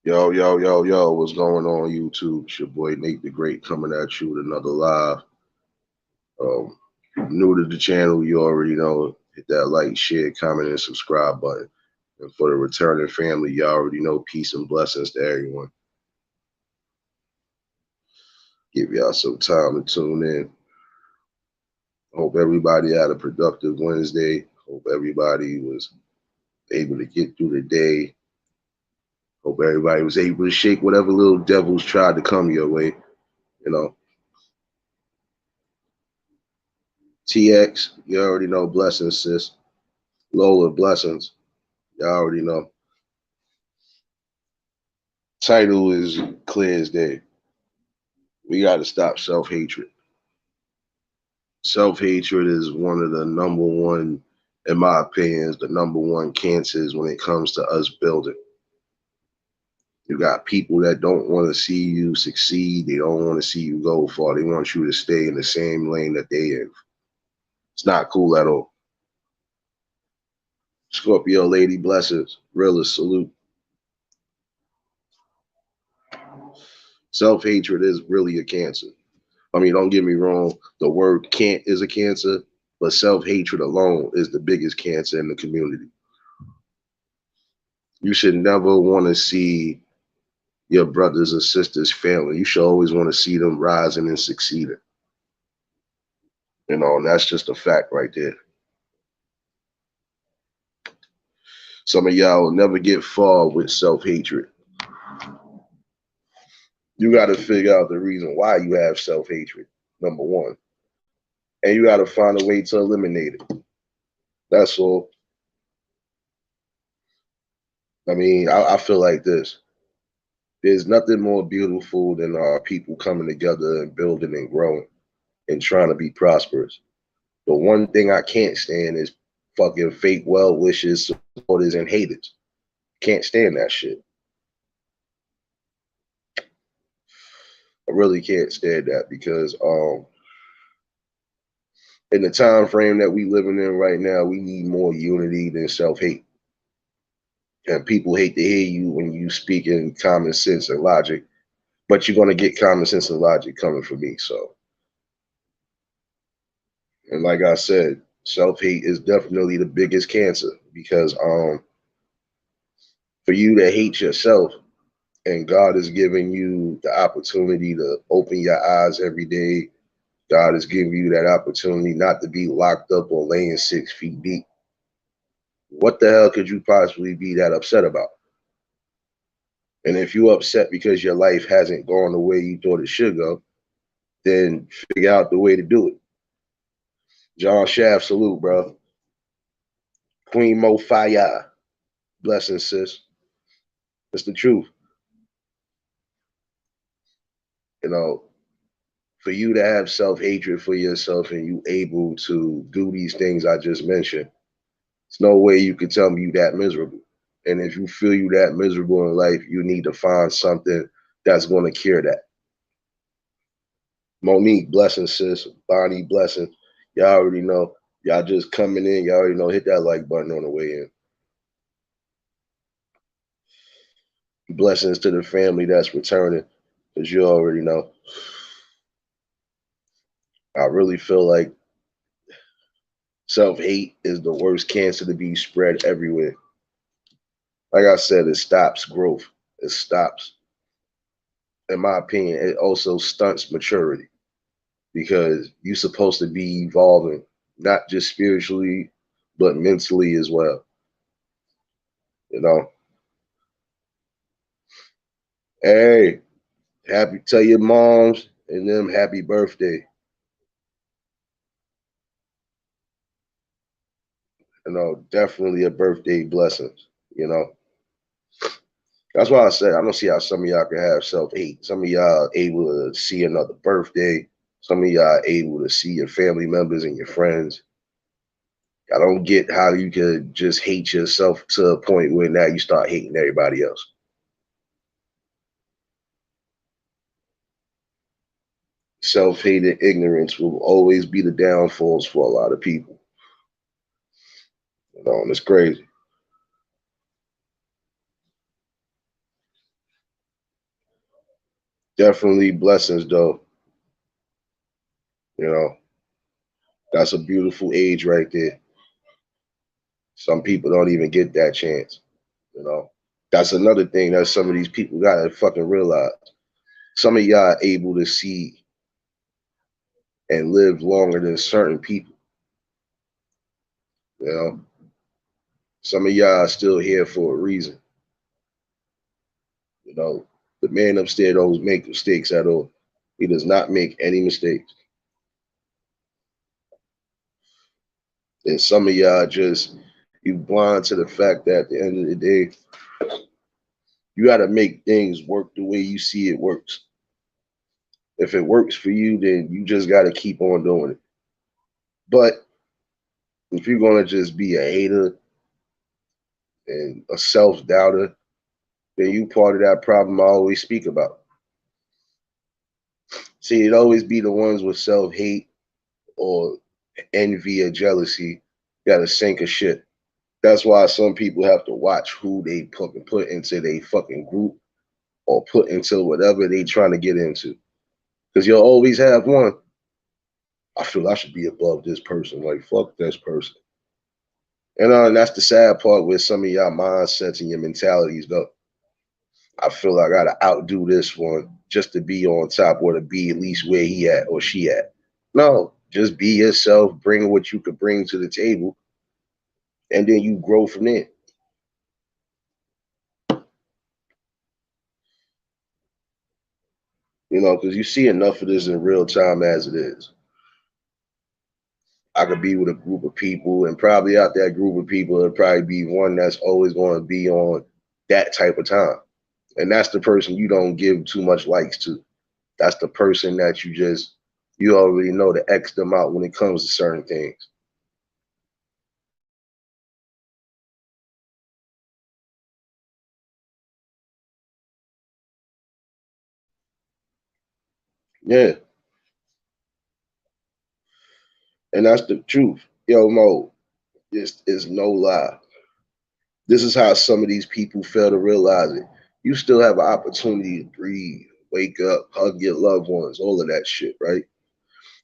Yo, yo, yo, yo, what's going on YouTube? It's your boy Nate the Great coming at you with another live. Um, New to the channel, you already know, hit that like, share, comment, and subscribe button. And for the returning family, you already know, peace and blessings to everyone. Give y'all some time to tune in. Hope everybody had a productive Wednesday. Hope everybody was able to get through the day. Hope everybody was able to shake whatever little devils tried to come your way. You know, TX, you already know, blessings, sis. Lola, blessings. Y'all already know. Title is clear as day. We got to stop self hatred. Self hatred is one of the number one, in my opinion, is the number one cancers when it comes to us building. You got people that don't want to see you succeed. They don't want to see you go far. They want you to stay in the same lane that they in. It's not cool at all. Scorpio lady, blessings. Realist, salute. Self hatred is really a cancer. I mean, don't get me wrong, the word can't is a cancer, but self hatred alone is the biggest cancer in the community. You should never want to see your brothers or sisters failing. You should always want to see them rising and succeeding. And that's just a fact right there. Some of y'all will never get far with self hatred. You got to figure out the reason why you have self hatred, number one. And you got to find a way to eliminate it. That's all. I mean, I feel like this. There's nothing more beautiful than our people coming together and building and growing and trying to be prosperous. But one thing I can't stand is fucking fake well wishes, supporters, and haters. Can't stand that shit. I really can't stand that because in the time frame that we living in right now, we need more unity than self hate. And people hate to hear you when you speak in common sense and logic, but you're gonna get common sense and logic coming from me. So, and like I said, self hate is definitely the biggest cancer because for you to hate yourself and God is giving you the opportunity to open your eyes every day. God is giving you that opportunity not to be locked up or laying 6 feet deep. What the hell could you possibly be that upset about? And if you're upset because your life hasn't gone the way you thought it should go, then figure out the way to do it. John Shaft, salute, bro. Queen Mo Fire, blessings, sis. It's the truth. You know, for you to have self hatred for yourself and you able to do these things I just mentioned, there's no way you could tell me you that miserable. And if you feel you that miserable in life, you need to find something that's going to cure that. Monique, blessing, sis. Bonnie, blessing. Y'all already know. Y'all just coming in. Y'all already know. Hit that like button on the way in. Blessings to the family that's returning, because you already know. I really feel like self hate is the worst cancer to be spread everywhere. Like I said, it stops growth. It stops, in my opinion, it also stunts maturity because you're supposed to be evolving, not just spiritually, but mentally as well. You know, hey, happy, tell your moms and them happy birthday. Definitely a birthday blessing. You know, that's why I said I don't see how some of y'all can have self hate. Some of y'all able to see another birthday. Some of y'all able to see your family members and your friends. I don't get how you could just hate yourself to a point where now you start hating everybody else. Self hate and ignorance will always be the downfalls for a lot of people. And it's crazy. Definitely blessings though. You know, that's a beautiful age right there. Some people don't even get that chance. You know, that's another thing that some of these people gotta fucking realize. Some of y'all are able to see and live longer than certain people. You know, some of y'all are still here for a reason. You know, the man upstairs don't make mistakes at all. He does not make any mistakes. And some of y'all just you blind to the fact that at the end of the day, you got to make things work the way you see it works. If it works for you, then you just got to keep on doing it. But if you're gonna just be a hater and a self doubter, then you part of that problem I always speak about. See, it always be the ones with self hate or envy or jealousy got to sink a shit. That's why some people have to watch who they put into their fucking group or put into whatever they trying to get into. Because you'll always have one. I feel I should be above this person. Like, fuck this person. And that's the sad part with some of y'all mindsets and your mentalities, though. I feel I gotta outdo this one just to be on top or to be at least where he at or she at. No, just be yourself, bring what you could bring to the table, and then you grow from there. You know, because you see enough of this in real time as it is. I could be with a group of people, and probably out that group of people, it'll probably be one that's always going to be on that type of time. And that's the person you don't give too much likes to. That's the person that you already know to X them out when it comes to certain things. Yeah. And that's the truth. Yo, Mo, this is no lie. This is how some of these people fail to realize it. You still have an opportunity to breathe, wake up, hug your loved ones, all of that shit, right?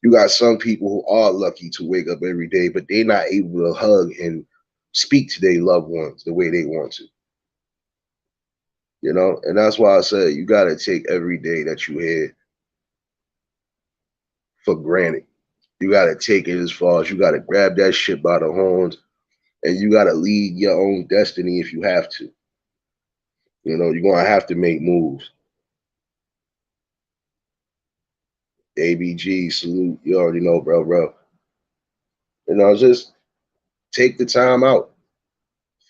You got some people who are lucky to wake up every day, but they're not able to hug and speak to their loved ones the way they want to, you know? And that's why I said you got to take every day that you had for granted. You got to take it as far as you got to grab that shit by the horns and you got to lead your own destiny if you have to. You know, you're going to have to make moves. ABG, salute. You already know, bro. You know, just take the time out.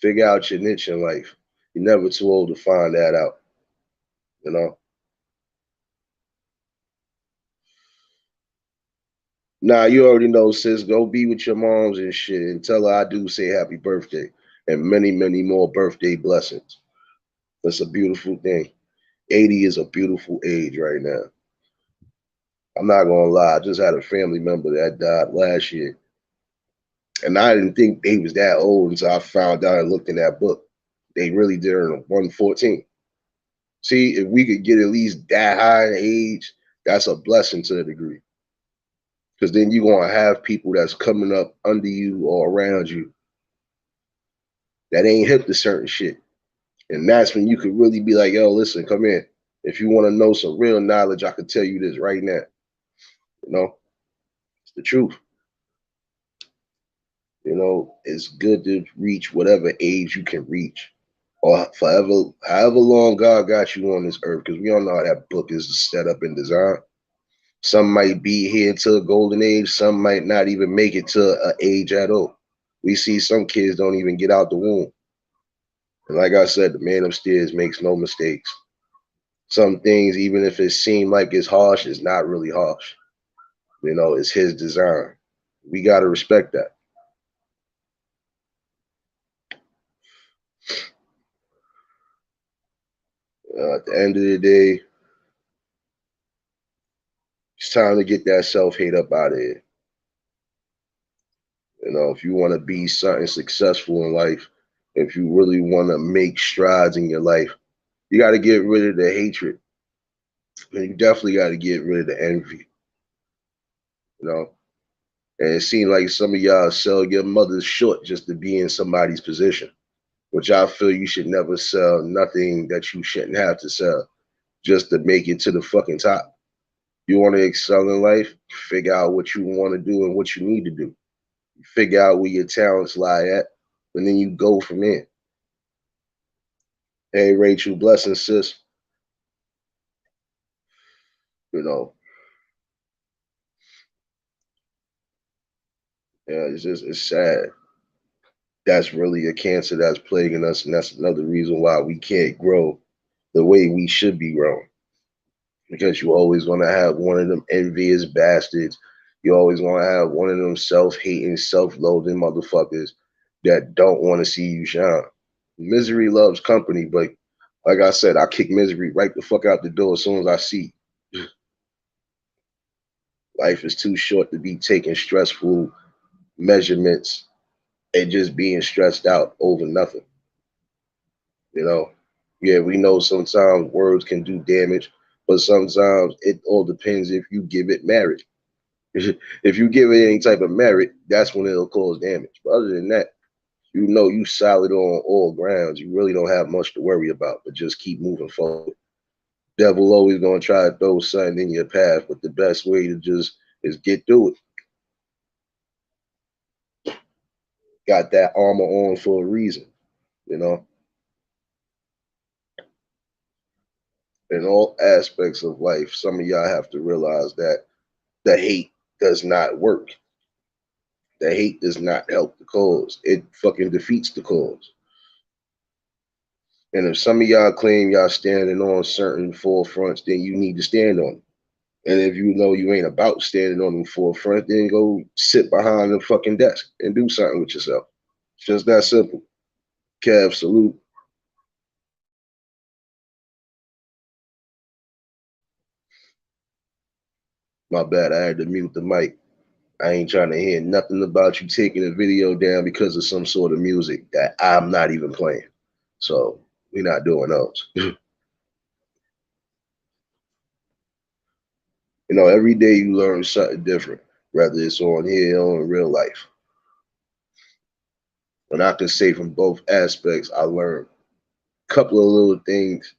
Figure out your niche in life. You're never too old to find that out. You know. Nah, you already know, sis. Go be with your moms and shit, and tell her I do say happy birthday and many, many more birthday blessings. That's a beautiful thing. 80 is a beautiful age right now. I'm not gonna lie. I just had a family member that died last year, and I didn't think they was that old until I found out and looked in that book. They really did in 114. See, if we could get at least that high in age, that's a blessing to a degree. Because then you're gonna have people that's coming up under you or around you that ain't hip to certain shit. And that's when you could really be like, yo, listen, come in. If you want to know some real knowledge, I could tell you this right now. You know, it's the truth. You know, it's good to reach whatever age you can reach. Or forever, however long God got you on this earth, because we all know how that book is set up and designed. Some might be here to a golden age. Some might not even make it to an age at all. We see some kids don't even get out the womb. And like I said, the man upstairs makes no mistakes. Some things, even if it seems like it's harsh, it's not really harsh. You know, it's his design. We got to respect that. At the end of the day, it's time to get that self hate up out of here. You know, if you want to be something successful in life, if you really want to make strides in your life, you got to get rid of the hatred. And you definitely got to get rid of the envy, you know. And it seems like some of y'all sell your mother short just to be in somebody's position, which I feel you should never sell nothing that you shouldn't have to sell just to make it to the fucking top. You want to excel in life, figure out what you want to do and what you need to do. Figure out where your talents lie at, and then you go from there. Hey, Rachel, blessings, sis. You know, yeah, it's sad. That's really a cancer that's plaguing us, and that's another reason why we can't grow the way we should be growing. Because you always want to have one of them envious bastards. You always want to have one of them self-hating, self-loathing motherfuckers that don't want to see you shine. Misery loves company, but like I said, I kick misery right the fuck out the door as soon as I see. Life is too short to be taking stressful measurements and just being stressed out over nothing. You know, yeah, we know sometimes words can do damage, but sometimes it all depends if you give it merit. If you give it any type of merit, that's when it'll cause damage. But other than that, you know you solid on all grounds. You really don't have much to worry about, but just keep moving forward. Devil always gonna try to throw something in your path, but the best way to just is get through it. Got that armor on for a reason, you know. In all aspects of life, some of y'all have to realize that the hate does not work. The hate does not help the cause. It fucking defeats the cause. And if some of y'all claim y'all standing on certain forefronts, then you need to stand on them. And if you know you ain't about standing on the forefront, then go sit behind the fucking desk and do something with yourself. It's just that simple. Kev, salute. My bad, I had to mute the mic. I ain't trying to hear nothing about you taking a video down because of some sort of music that I'm not even playing. So we're not doing those. You know, every day you learn something different, whether it's on here or in real life. And I can say from both aspects, I learned a couple of little things.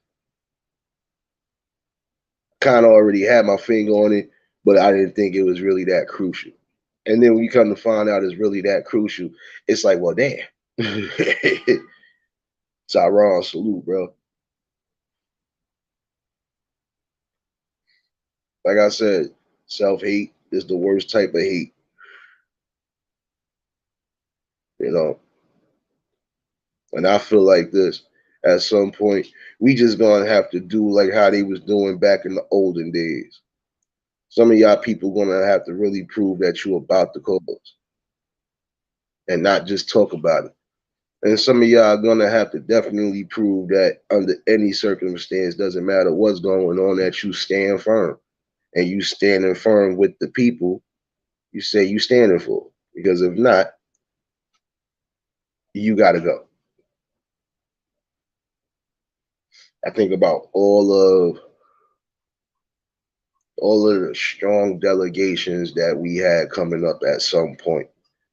Kind of already had my finger on it, but I didn't think it was really that crucial. And then when you come to find out it's really that crucial, it's like, well, damn. Tyron, salute, bro. Like I said, self-hate is the worst type of hate, you know. And I feel like this at some point, we just gonna have to do like how they was doing back in the olden days. Some of y'all people gonna have to really prove that you about the cause and not just talk about it. And some of y'all are gonna have to definitely prove that under any circumstance, doesn't matter what's going on, that you stand firm and you standing firm with the people you say you standing for. Because if not, you gotta go. I think about all of the strong delegations that we had coming up at some point,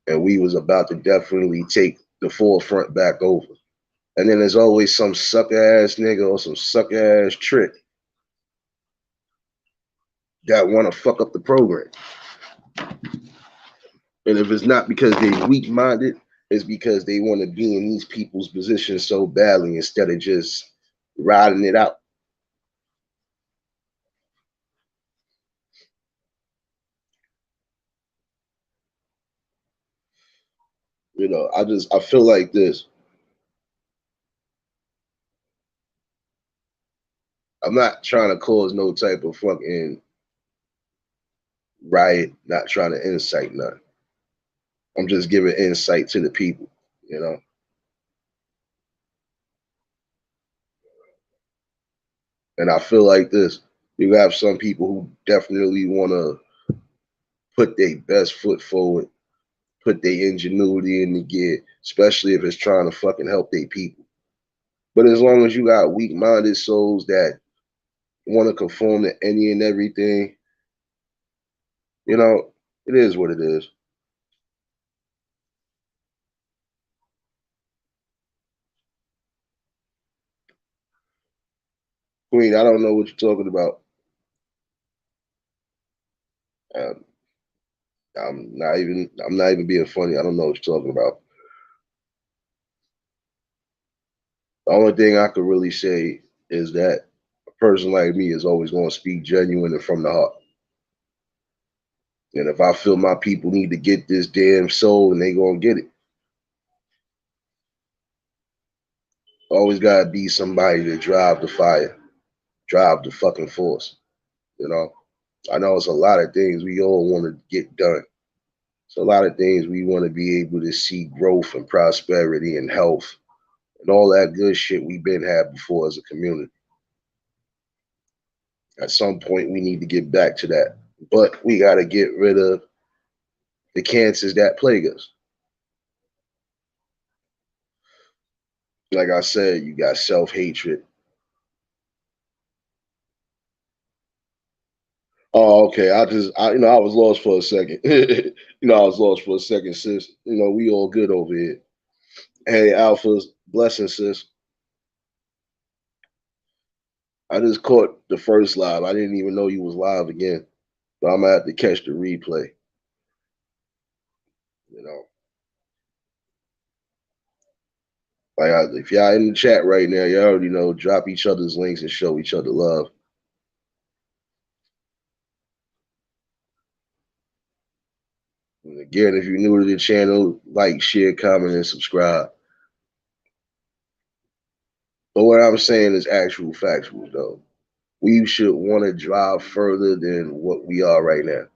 and we was about to definitely take the forefront back over. And then there's always some sucker ass nigga or some sucker ass trick that want to fuck up the program. And if it's not because they weak minded, it's because they want to be in these people's positions so badly instead of just riding it out. You know, I feel like this. I'm not trying to cause no type of fucking riot, not trying to incite none. I'm just giving insight to the people, you know. And I feel like this. You have some people who definitely want to put their best foot forward, put their ingenuity in the gear, especially if it's trying to fucking help their people. But as long as you got weak-minded souls that want to conform to any and everything. You know, it is what it is. Queen, I don't know what you're talking about. Um, I'm not even being funny. I don't know what you're talking about. The only thing I could really say is that a person like me is always going to speak genuine and from the heart. And if I feel my people need to get this damn soul, and they gonna get it. Always gotta be somebody to drive the fire, drive the fucking force. You know, I know it's a lot of things we all want to get done. It's a lot of things we want to be able to see growth and prosperity and health and all that good shit we've been had before as a community. At some point, we need to get back to that, but we got to get rid of the cancers that plague us. Like I said, you got self hatred. Oh, okay. I was lost for a second. I was lost for a second, sis. We all good over here. Hey, Alphas, blessing, sis. I just caught the first live. I didn't even know you was live again. But I'm gonna have to catch the replay. You know, if y'all in the chat right now, you already know. Drop each other's links and show each other love. And again, if you're new to the channel, like, share, comment, and subscribe. But what I'm saying is actual factual, though. We should want to drive further than what we are right now.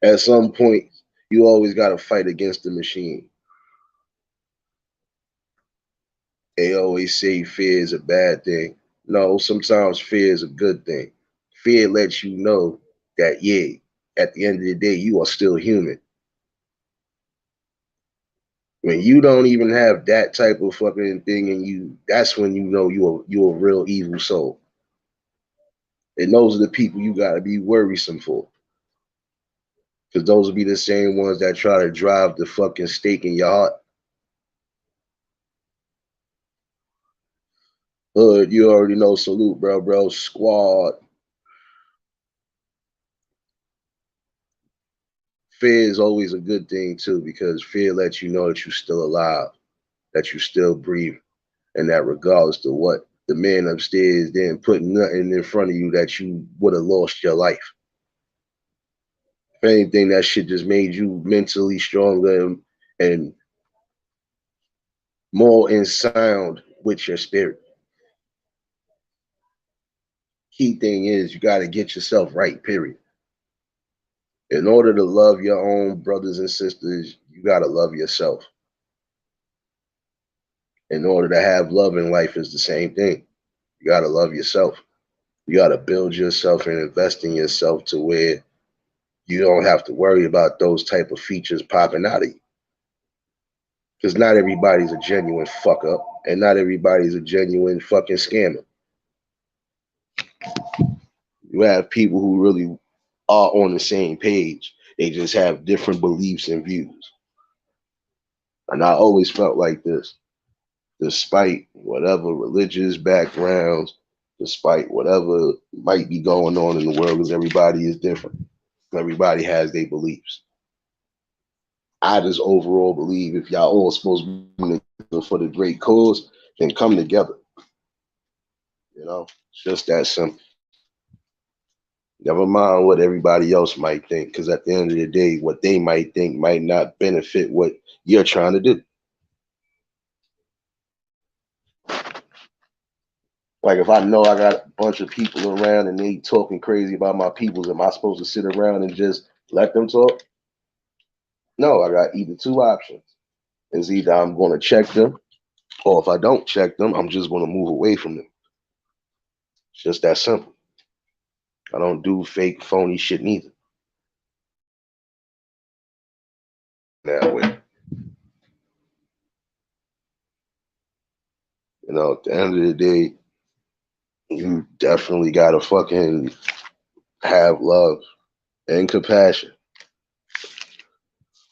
At some point, you always got to fight against the machine. They always say fear is a bad thing. No, sometimes fear is a good thing. Fear lets you know that, yeah, at the end of the day, you are still human. When you don't even have that type of fucking thing in you, that's when you know you're a real evil soul. And those are the people you gotta be worrisome for. Because those will be the same ones that try to drive the fucking stake in your heart. Hood, you already know. Salute, bro. Squad. Fear is always a good thing too, because fear lets you know that you're still alive, that you still breathe, and that regardless of what the man upstairs didn't put nothing in front of you that you would have lost your life. If anything, that shit just made you mentally stronger and more in sound with your spirit. Key thing is you got to get yourself right, period. In order to love your own brothers and sisters, you got to love yourself. In order to have love in life is the same thing. You got to love yourself. You got to build yourself and invest in yourself to where you don't have to worry about those type of features popping out of you. Because not everybody's a genuine fuck up, and not everybody's a genuine fucking scammer. You have people who really are on the same page. They just have different beliefs and views. And I always felt like this, despite whatever religious backgrounds, despite whatever might be going on in the world, because everybody is different. Everybody has their beliefs. I just overall believe if y'all all supposed to be together for the great cause, then come together. It's just that simple. Never mind what everybody else might think, because at the end of the day, what they might think might not benefit what you're trying to do. Like if I know I got a bunch of people around and they talking crazy about my peoples, am I supposed to sit around and just let them talk? No, I got either two options. It's either I'm going to check them, or if I don't check them, I'm just going to move away from them. It's just that simple. I don't do fake, phony shit neither. That way. At the end of the day, You definitely gotta fucking have love and compassion.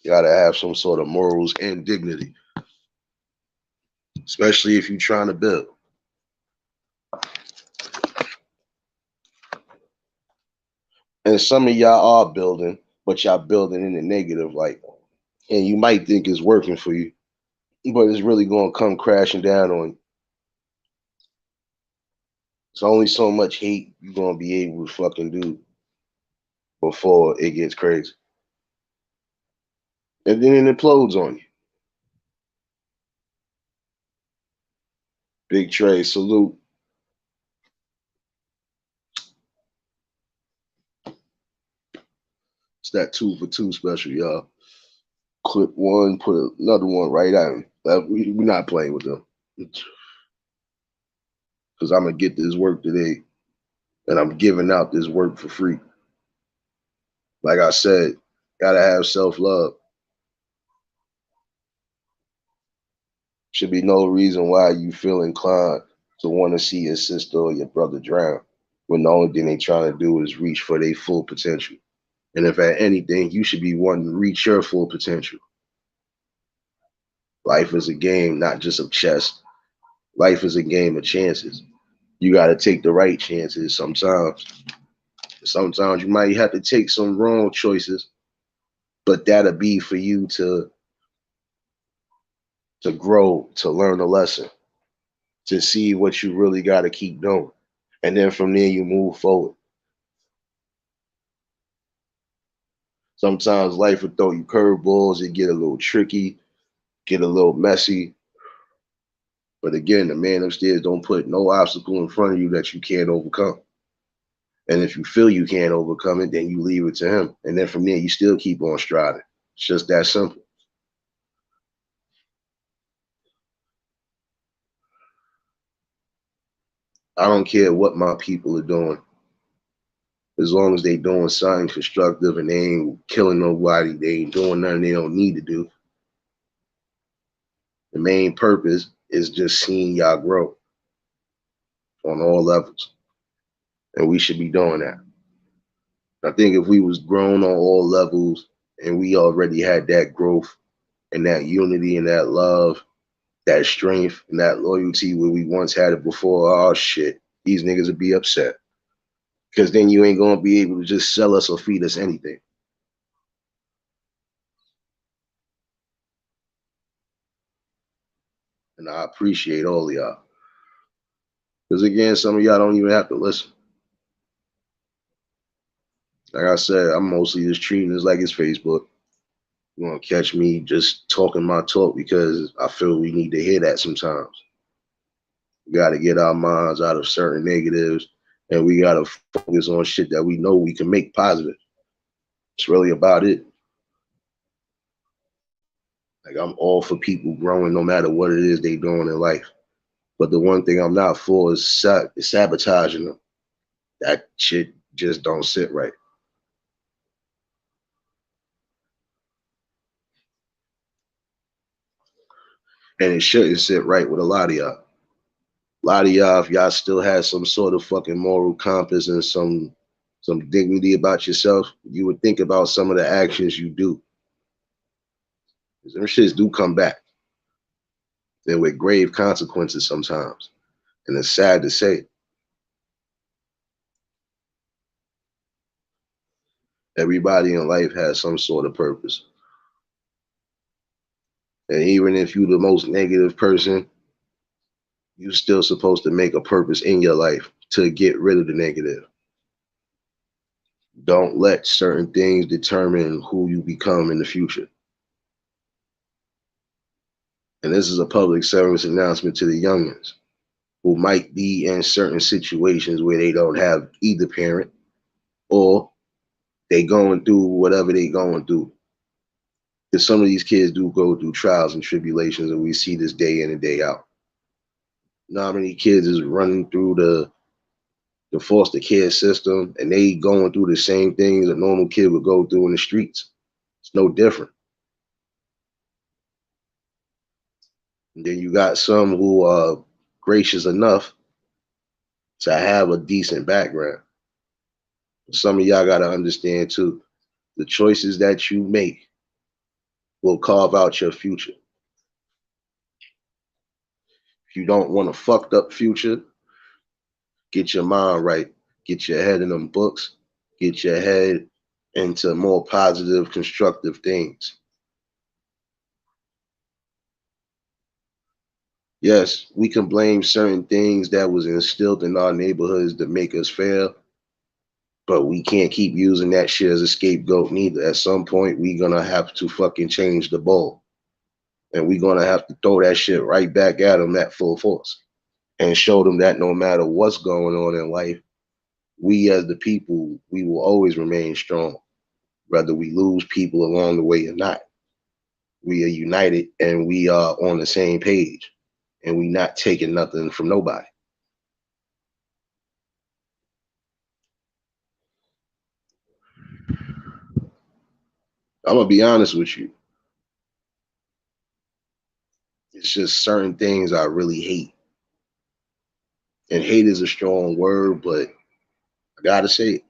You gotta have some sort of morals and dignity, especially if you're trying to build. And some of y'all are building, but y'all building in the negative light. And you might think it's working for you, but it's really gonna come crashing down on you. It's only so much hate you're gonna be able to fucking do before it gets crazy. And then it implodes on you. Big Trey, salute. It's that 2 for 2 special, y'all. Clip one, put another one right at him. We're not playing with them. Because I'm going to get this work today, and I'm giving out this work for free. Like I said, got to have self-love. Should be no reason why you feel inclined to want to see your sister or your brother drown when the only thing they trying to do is reach for their full potential. And if at anything, you should be wanting to reach your full potential. Life is a game, not just of chess. Life is a game of chances. You got to take the right chances sometimes. Sometimes you might have to take some wrong choices, but that'll be for you to grow, to learn a lesson, to see what you really got to keep doing. And then from there, you move forward. Sometimes life will throw you curveballs, it get a little tricky, get a little messy. But again, the man upstairs don't put no obstacle in front of you that you can't overcome. And if you feel you can't overcome it, then you leave it to him. And then from there, you still keep on striding. It's just that simple. I don't care what my people are doing. As long as they doing something constructive and they ain't killing nobody, they ain't doing nothing they don't need to do. The main purpose is just seeing y'all grow on all levels. And we should be doing that. I think if we was grown on all levels and we already had that growth and that unity and that love, that strength and that loyalty where we once had it before, oh shit, these niggas would be upset. Because then you ain't gonna be able to just sell us or feed us anything. And I appreciate all of y'all. Because again, some of y'all don't even have to listen. Like I said, I'm mostly just treating this like it's Facebook. You want to catch me just talking my talk because I feel we need to hear that sometimes. We got to get our minds out of certain negatives and we got to focus on shit that we know we can make positive. It's really about it. Like I'm all for people growing no matter what it is they doing in life. But the one thing I'm not for is sabotaging them. That shit just don't sit right. And it shouldn't sit right with a lot of y'all. A lot of y'all, if y'all still had some sort of fucking moral compass and some dignity about yourself, you would think about some of the actions you do. Them shits do come back. And with grave consequences sometimes. And it's sad to say. Everybody in life has some sort of purpose. And even if you're the most negative person, you're still supposed to make a purpose in your life to get rid of the negative. Don't let certain things determine who you become in the future. And this is a public service announcement to the youngins who might be in certain situations where they don't have either parent or they going through whatever they going through. Because some of these kids do go through trials and tribulations, and we see this day in and day out. You know how many kids is running through the foster care system and they going through the same things a normal kid would go through in the streets. It's no different. And then you got some who are gracious enough to have a decent background. Some of y'all gotta understand too, the choices that you make will carve out your future. If you don't want a fucked up future, get your mind right, get your head in them books, get your head into more positive, constructive things. Yes, we can blame certain things that was instilled in our neighborhoods to make us fail, but we can't keep using that shit as a scapegoat neither. At some point, we gonna have to fucking change the ball, and we gonna have to throw that shit right back at them at full force and show them that no matter what's going on in life, we as the people, we will always remain strong, whether we lose people along the way or not. We are united and we are on the same page, and we not taking nothing from nobody. I'm gonna be honest with you. It's just certain things I really hate. And hate is a strong word, but I gotta say it.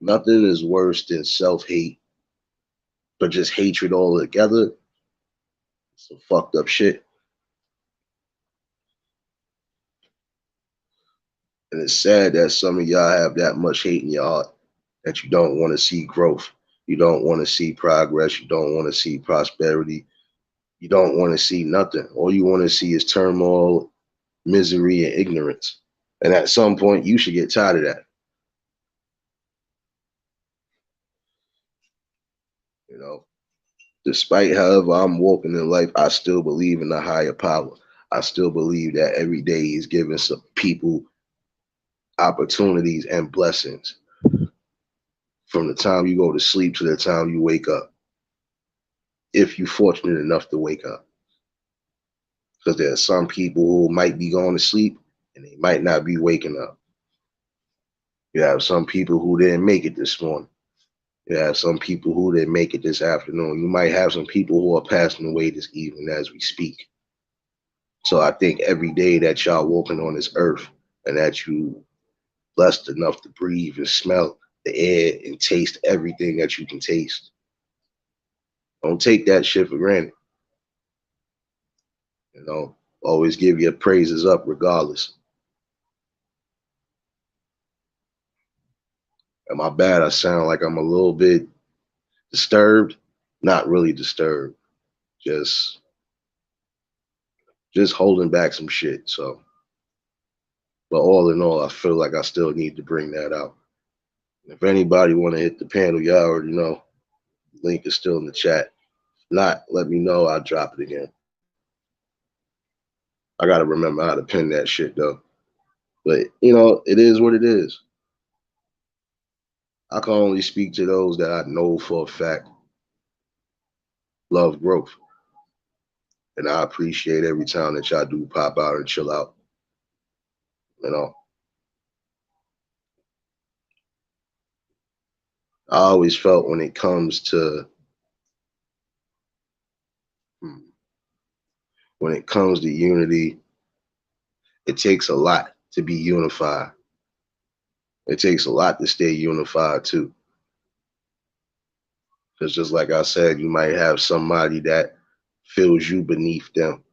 Nothing is worse than self-hate, but just hatred all together. Some fucked up shit. And it's sad that some of y'all have that much hate in your heart that you don't want to see growth. You don't want to see progress. You don't want to see prosperity. You don't want to see nothing. All you want to see is turmoil, misery, and ignorance. And at some point, you should get tired of that. You know, despite however I'm walking in life, I still believe in the higher power. I still believe that every day is giving some people opportunities and blessings from the time you go to sleep to the time you wake up, if you're fortunate enough to wake up. Because there are some people who might be going to sleep and they might not be waking up. You have some people who didn't make it this morning. You have some people who didn't make it this afternoon. You might have some people who are passing away this evening as we speak. So I think every day that y'all walking on this earth and that you blessed enough to breathe and smell the air and taste everything that you can taste. Don't take that shit for granted. You know, always give your praises up regardless. Am I bad? I sound like I'm a little bit disturbed. Not really disturbed. Just just holding back some shit. So, but all in all, I feel like I still need to bring that out. If anybody want to hit the panel, y'all already know. Link is still in the chat. If not, let me know. I'll drop it again. I gotta remember how to pin that shit though. But you know, it is what it is. I can only speak to those that I know for a fact love growth. And I appreciate every time that y'all do pop out and chill out. You know, I always felt hmm, when it comes to unity, it takes a lot to be unified. It takes a lot to stay unified too. Because just like I said, you might have somebody that feels you beneath them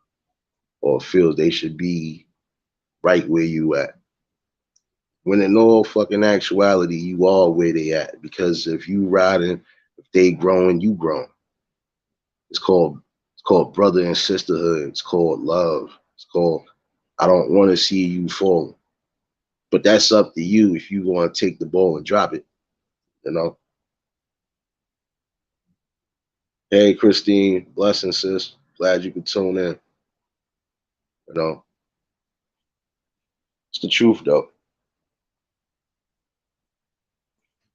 or feels they should be right where you at. When in all fucking actuality, you are where they at. Because if you riding, if they growing, you growing. It's called brother and sisterhood. It's called love. It's called I don't want to see you fall. But that's up to you if you want to take the ball and drop it. You know. Hey Christine, blessing sis. Glad you could tune in. You know, it's the truth though.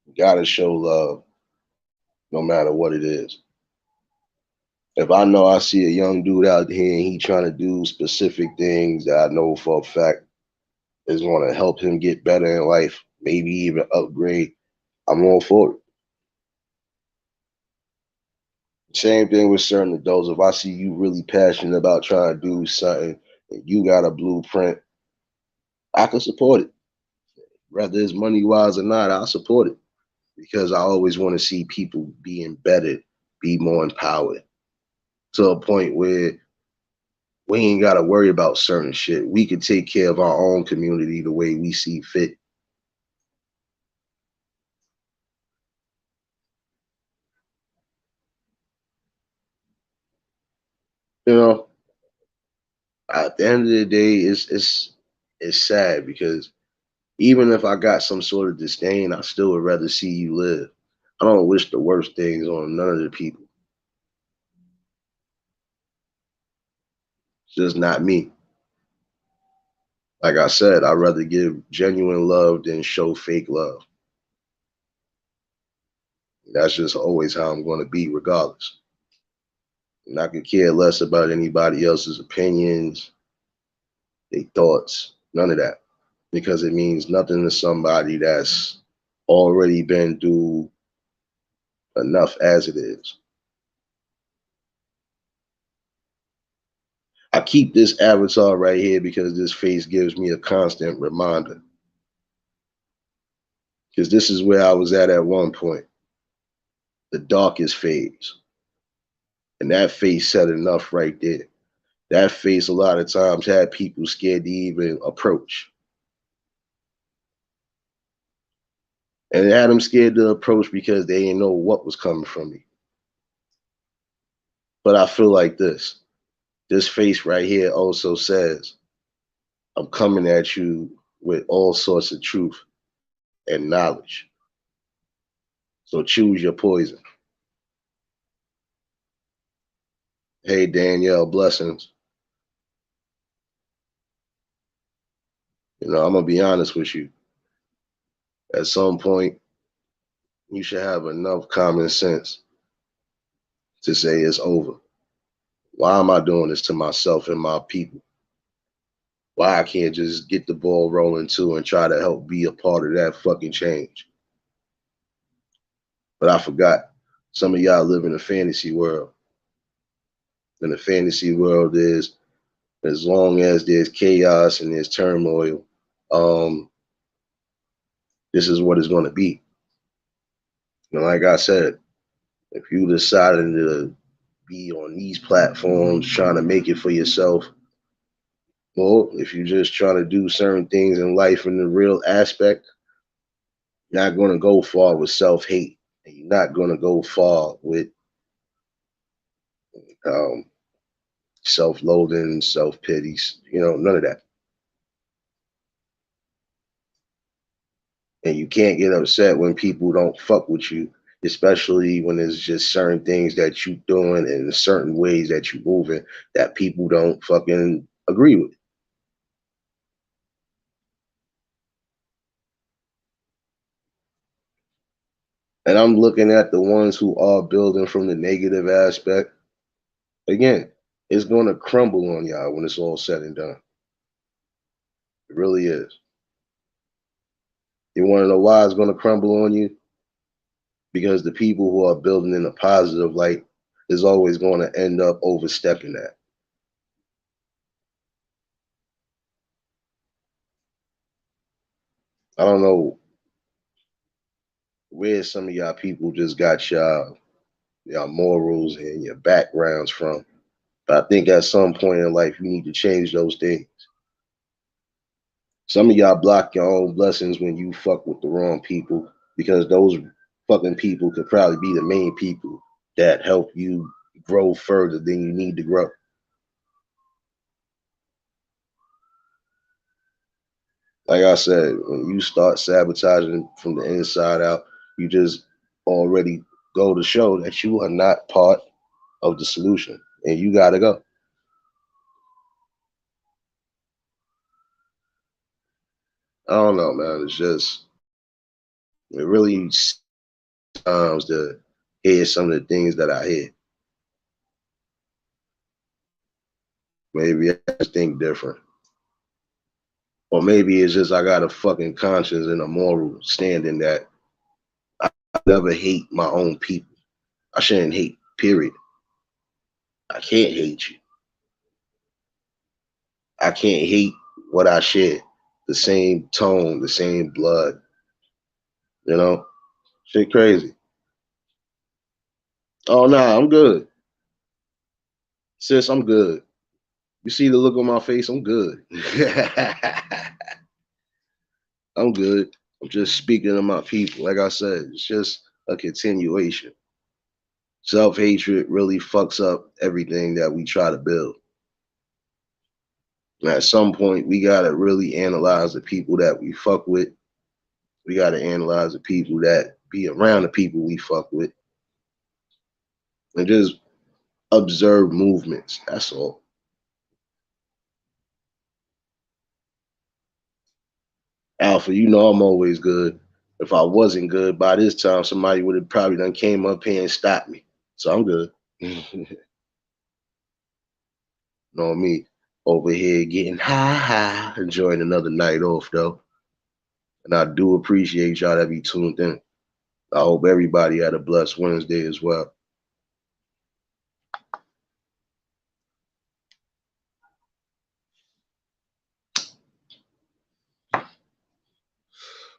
You gotta show love no matter what it is. If I know I see a young dude out here and he trying to do specific things that I know for a fact is going to help him get better in life, maybe even upgrade, I'm all for it. Same thing with certain adults. If I see you really passionate about trying to do something and you got a blueprint I can support it. Whether it's money wise or not, I'll support it because I always want to see people be embedded, be more empowered to a point where we ain't got to worry about certain shit. We can take care of our own community the way we see fit. You know, at the end of the day, it's sad because even if I got some sort of disdain, I still would rather see you live. I don't wish the worst things on none of the people. It's just not me. Like I said, I'd rather give genuine love than show fake love. That's just always how I'm going to be, regardless. And I could care less about anybody else's opinions, their thoughts, none of that, because it means nothing to somebody that's already been through enough as it is. I keep this avatar right here because this face gives me a constant reminder. Because this is where I was at one point, the darkest phase. And that face said enough right there. That face a lot of times had people scared to even approach. And it had them scared to approach because they didn't know what was coming from me. But I feel like this face right here also says, I'm coming at you with all sorts of truth and knowledge. So choose your poison. Hey, Danielle, blessings. You know, I'm going to be honest with you. At some point, you should have enough common sense to say it's over. Why am I doing this to myself and my people? Why I can't just get the ball rolling too and try to help be a part of that fucking change? But I forgot, some of y'all live in a fantasy world. And the fantasy world is, as long as there's chaos and there's turmoil, um, this is what it's going to be. And like I said, if you decided to be on these platforms trying to make it for yourself, well, if you're just trying to do certain things in life in the real aspect, you're not going to go far with self hate. And you're not going to go far with um, self loathing, self pity, none of that. And you can't get upset when people don't fuck with you, especially when there's just certain things that you doing and certain ways that you moving that people don't fucking agree with. And I'm looking at the ones who are building from the negative aspect. Again, it's going to crumble on y'all when it's all said and done. It really is. You want to know why it's going to crumble on you? Because the people who are building in a positive light is always going to end up overstepping that. I don't know where some of y'all people just got y'all morals and your backgrounds from. But I think at some point in life, you need to change those things. Some of y'all block your own blessings when you fuck with the wrong people because those fucking people could probably be the main people that help you grow further than you need to grow. Like I said, when you start sabotaging from the inside out, you just already go to show that you are not part of the solution and you got to go. I don't know, man. It's just, it really times to hear some of the things that I hear. Maybe I just think different. Or maybe it's just I got a fucking conscience and a moral standing that I never hate my own people. I shouldn't hate, period. I can't hate you. I can't hate what I share. the same tone, the same blood. You know, shit crazy. Oh nah, I'm good, sis. I'm good. You see the look on my face? I'm good. I'm good. I'm just speaking to my people. Like I said, it's just a continuation. Self-hatred really fucks up everything that we try to build. And at some point, we gotta really analyze the people that we fuck with. We gotta analyze the people that be around the people we fuck with, and just observe movements. That's all. Alpha, you know I'm always good. If I wasn't good by this time, somebody would have probably done came up here and stopped me. So I'm good. Know me over here getting high, enjoying another night off though. And I do appreciate y'all that be tuned in. I hope everybody had a blessed Wednesday as well.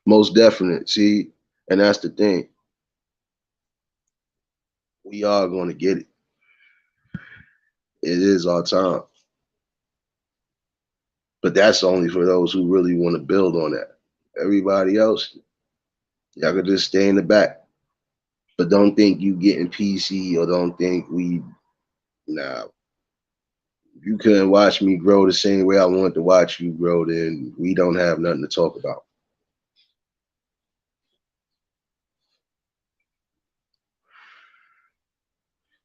Most definite. See, and that's the thing. We are going to get it. It is our time. But that's only for those who really want to build on that. Everybody else, y'all could just stay in the back. But don't think you getting PC or don't think we, nah. If you couldn't watch me grow the same way I want to watch you grow, then we don't have nothing to talk about.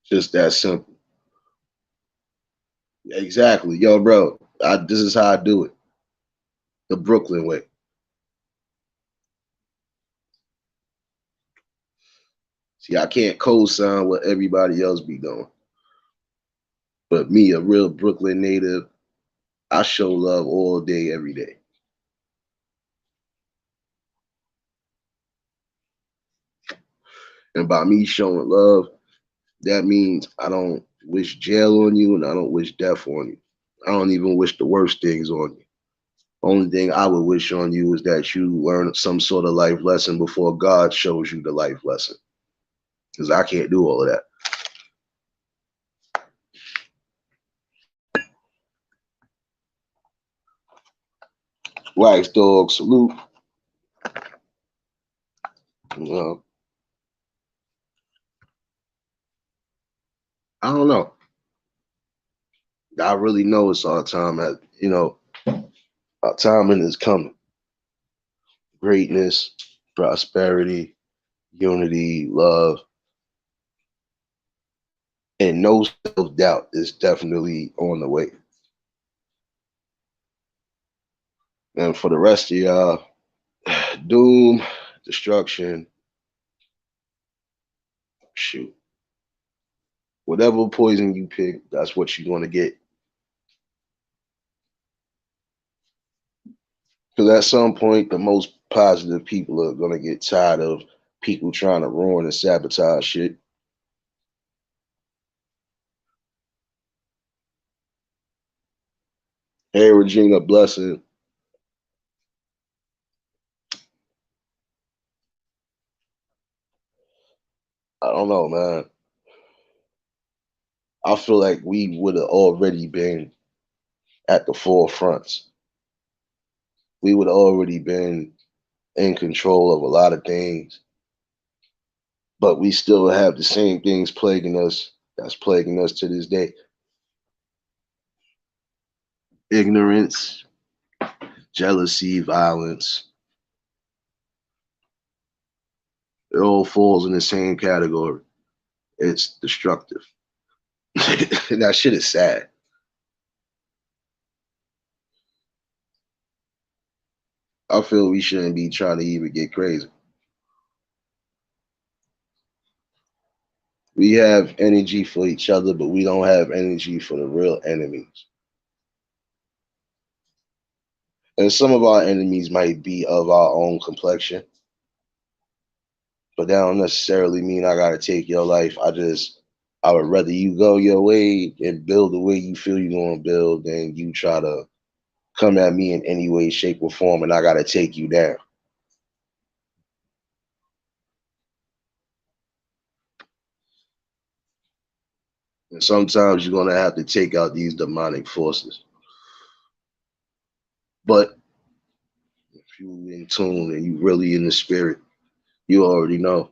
Just that simple. Exactly. Yo, bro, this is how I do it. The Brooklyn way. See, I can't co-sign what everybody else be doing. But me, a real Brooklyn native, I show love all day, every day. And by me showing love, that means I don't wish jail on you and I don't wish death on you. I don't even wish the worst things on you. Only thing I would wish on you is that you learn some sort of life lesson before God shows you the life lesson. Because I can't do all of that. Wax dog, salute. You know, I don't know. I really know it's our time. Our timing is coming. Greatness, prosperity, unity, love, and no self doubt is definitely on the way. And for the rest of y'all, doom, destruction, shoot. Whatever poison you pick, that's what you're going to get. Because at some point, the most positive people are going to get tired of people trying to ruin and sabotage shit. Hey, Regina, blessing. I don't know, man. I feel like we would have already been at the forefronts. We would have already been in control of a lot of things, but we still have the same things plaguing us that's plaguing us to this day. Ignorance, jealousy, violence, it all falls in the same category. It's destructive. That shit is sad. I feel we shouldn't be trying to even get crazy. We have energy for each other, but we don't have energy for the real enemies. And some of our enemies might be of our own complexion, but that don't necessarily mean I gotta take your life. I would rather you go your way and build the way you feel you're gonna build than you try to come at me in any way, shape, or form, and I gotta take you down. And sometimes you're gonna have to take out these demonic forces. But if you in tune and you really in the spirit, you already know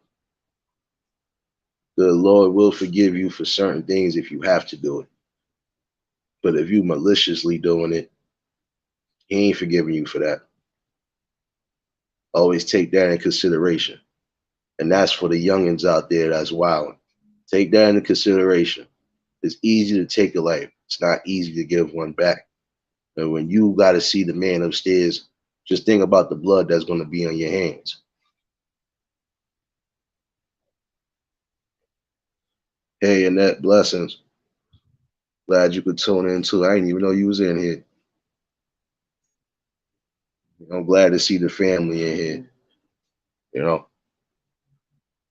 the Lord will forgive you for certain things if you have to do it. But if you maliciously doing it, He ain't forgiving you for that. Always take that in consideration. And that's for the youngins out there that's wilding. Take that into consideration. It's easy to take a life. It's not easy to give one back. And when you got to see the man upstairs, just think about the blood that's going to be on your hands. Hey, Annette, blessings. Glad you could tune in too. I didn't even know you was in here. I'm glad to see the family in here, you know.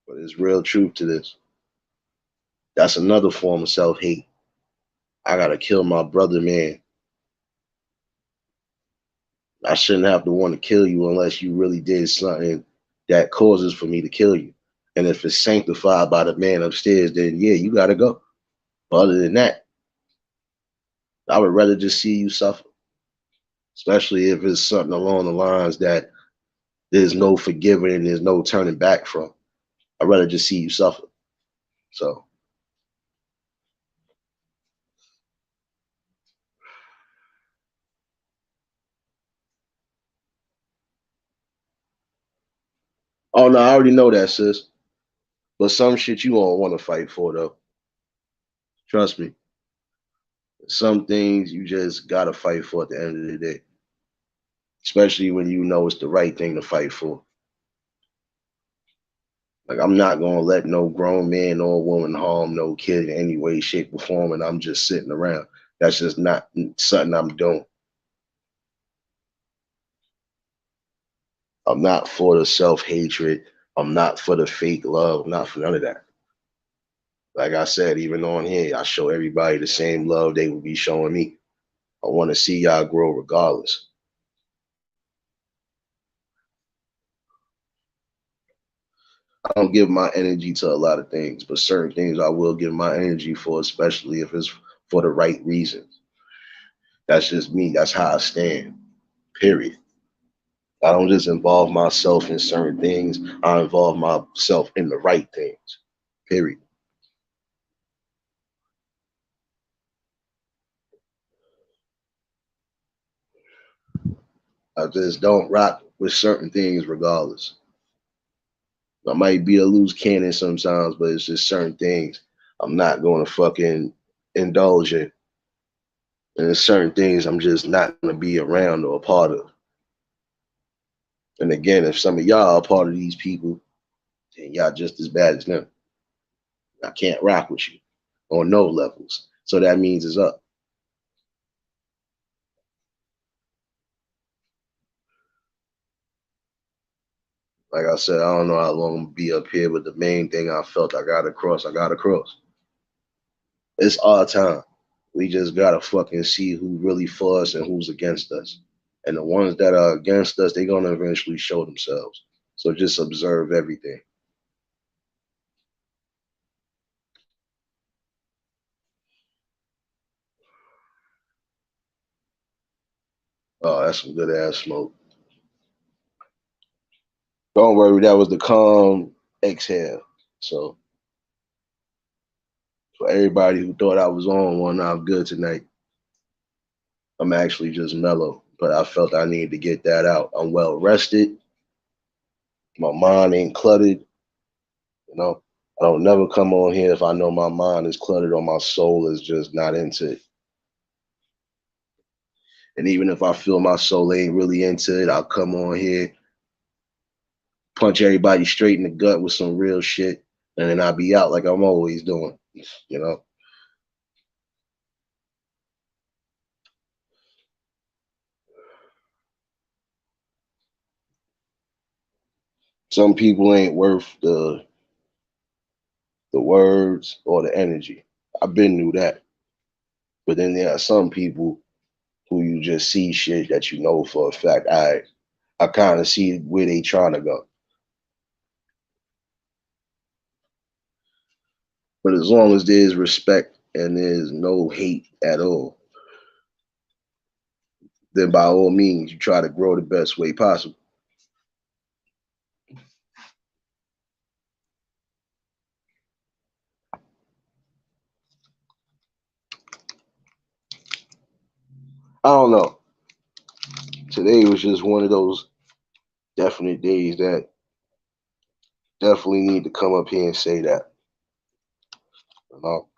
But there's real truth to this. That's another form of self-hate. I gotta kill my brother, man. I shouldn't have to want to kill you unless you really did something that causes for me to kill you. And if it's sanctified by the man upstairs, then yeah, you gotta go. But other than that, I would rather just see you suffer, especially if it's something along the lines that there's no forgiving and there's no turning back from. I'd rather just see you suffer. So, oh no, I already know that, sis. But some shit you don't want to fight for, though. Trust me. Some things you just gotta fight for at the end of the day, especially when you know it's the right thing to fight for. Like I'm not gonna let no grown man or woman harm no kid in any way, shape, or form, and I'm just sitting around. That's just not something I'm doing. I'm not for the self hatred. I'm not for the fake love. I'm not for none of that. Like I said, even on here, I show everybody the same love they would be showing me. I want to see y'all grow regardless. I don't give my energy to a lot of things, but certain things I will give my energy for, especially if it's for the right reasons. That's just me. That's how I stand. Period. I don't just involve myself in certain things. I involve myself in the right things. Period. I just don't rock with certain things regardless. I might be a loose cannon sometimes, but it's just certain things I'm not going to fucking indulge in. And there's certain things I'm just not going to be around or a part of. And again, if some of y'all are part of these people, then y'all just as bad as them. I can't rock with you on no levels. So that means it's up. Like I said, I don't know how long I'm gonna be up here, but the main thing I felt I got across, I got across. It's our time. We just gotta fucking see who really for us and who's against us. And the ones that are against us, they're gonna eventually show themselves. So just observe everything. Oh, that's some good ass smoke. Don't worry, that was the calm exhale. So for everybody who thought I was on one, I'm good tonight. I'm actually just mellow, but I felt I needed to get that out. I'm well rested. My mind ain't cluttered. You know, I don't never come on here if I know my mind is cluttered or my soul is just not into it. And even if I feel my soul ain't really into it, I'll come on here, punch everybody straight in the gut with some real shit, and then I'll be out like I'm always doing. You know, some people ain't worth the words or the energy. I've been knew that. But then there are some people who you just see shit that you know for a fact. I kind of see where they trying to go. But as long as there's respect and there's no hate at all, then by all means you try to grow the best way possible. I don't know. Today was just one of those definite days that definitely need to come up here and say that. You know,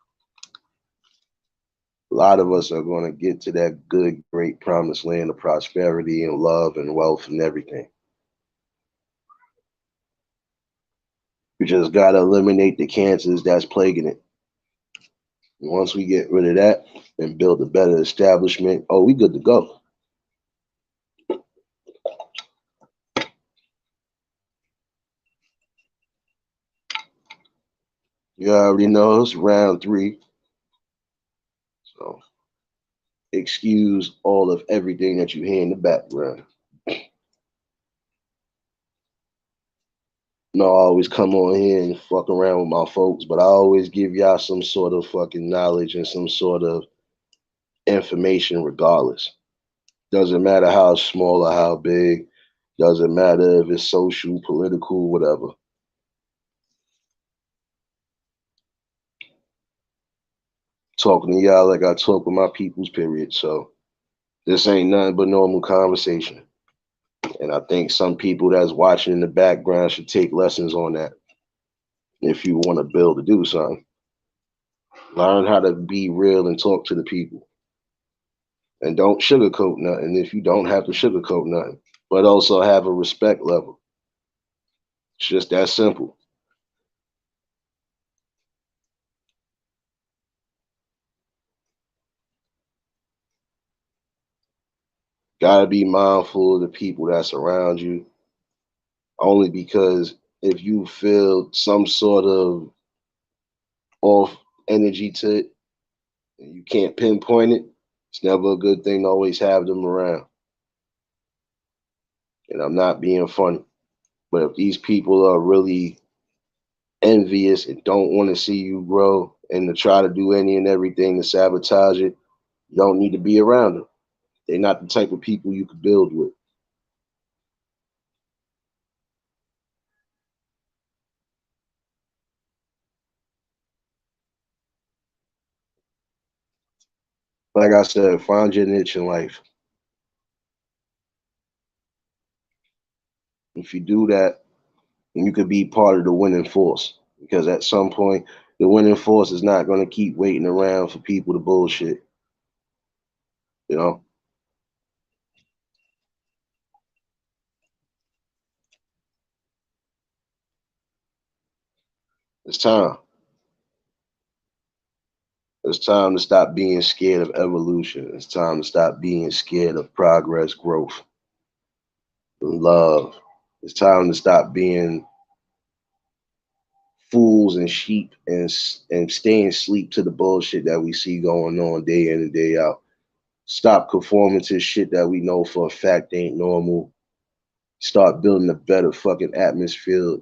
a lot of us are going to get to that good, great promised land of prosperity and love and wealth and everything. We just got to eliminate the cancers that's plaguing it. And once we get rid of that and build a better establishment, oh, we good to go. You already know it's round 3. So excuse all of everything that you hear in the background. No, I always come on here and fuck around with my folks, but I always give y'all some sort of fucking knowledge and some sort of information regardless. Doesn't matter how small or how big, doesn't matter if it's social, political, whatever. Talking to y'all like I talk with my people's period. So this ain't nothing but normal conversation. And I think some people that's watching in the background should take lessons on that if you want to build to do something. Learn how to be real and talk to the people. And don't sugarcoat nothing if you don't have to sugarcoat nothing. But also have a respect level. It's just that simple. Gotta be mindful of the people that's around you. Only because if you feel some sort of off energy to it and you can't pinpoint it, it's never a good thing to always have them around. And I'm not being funny. But if these people are really envious and don't want to see you grow and to try to do any and everything to sabotage it, you don't need to be around them. They're not the type of people you could build with. Like I said, find your niche in life. If you do that, you could be part of the winning force. Because at some point, the winning force is not going to keep waiting around for people to bullshit. You know, it's time. It's time to stop being scared of evolution. It's time to stop being scared of progress, growth, and love. It's time to stop being fools and sheep and staying asleep to the bullshit that we see going on day in and day out. Stop conforming to shit that we know for a fact ain't normal. Start building a better fucking atmosphere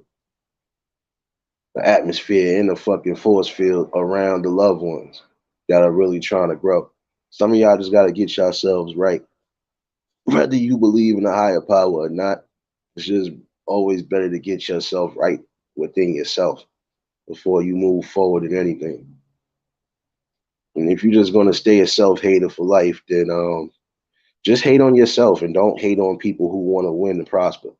in the fucking force field around the loved ones that are really trying to grow. Some of y'all just gotta get yourselves right. Whether you believe in a higher power or not, it's just always better to get yourself right within yourself before you move forward in anything. And if you're just gonna stay a self-hater for life, then just hate on yourself and don't hate on people who want to win and prosper.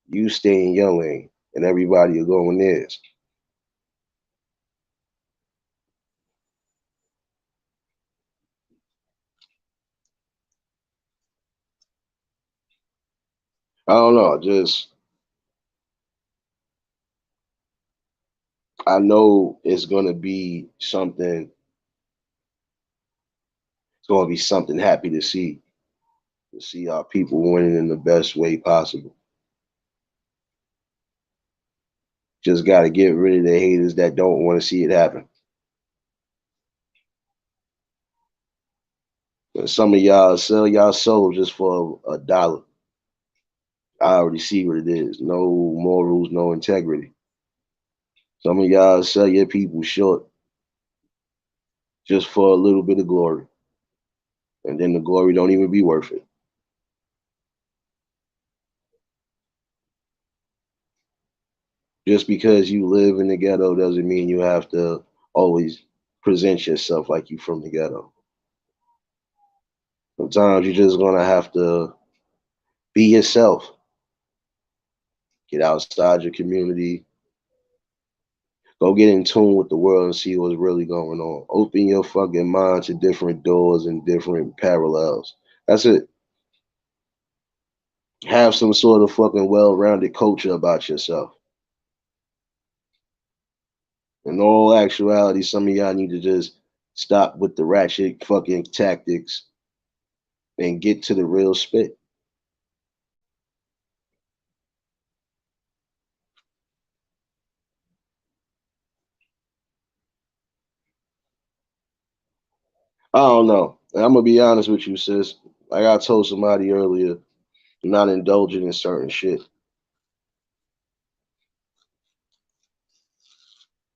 You stay in your lane, and everybody will go in theirs. I don't know. Just I know it's gonna be something. It's gonna be something happy to see our people winning in the best way possible. Just got to get rid of the haters that don't want to see it happen. And some of y'all sell y'all soul just for a dollar. I already see what it is. No morals, no integrity. Some of y'all sell your people short just for a little bit of glory. And then the glory don't even be worth it. Just because you live in the ghetto doesn't mean you have to always present yourself like you from the ghetto. Sometimes you're just gonna have to be yourself. Get outside your community. Go get in tune with the world and see what's really going on. Open your fucking mind to different doors and different parallels. That's it. Have some sort of fucking well-rounded culture about yourself. In all actuality, some of y'all need to just stop with the ratchet fucking tactics and get to the real spit. I don't know. I'm gonna be honest with you, sis. Like I told somebody earlier, I'm not indulging in certain shit. At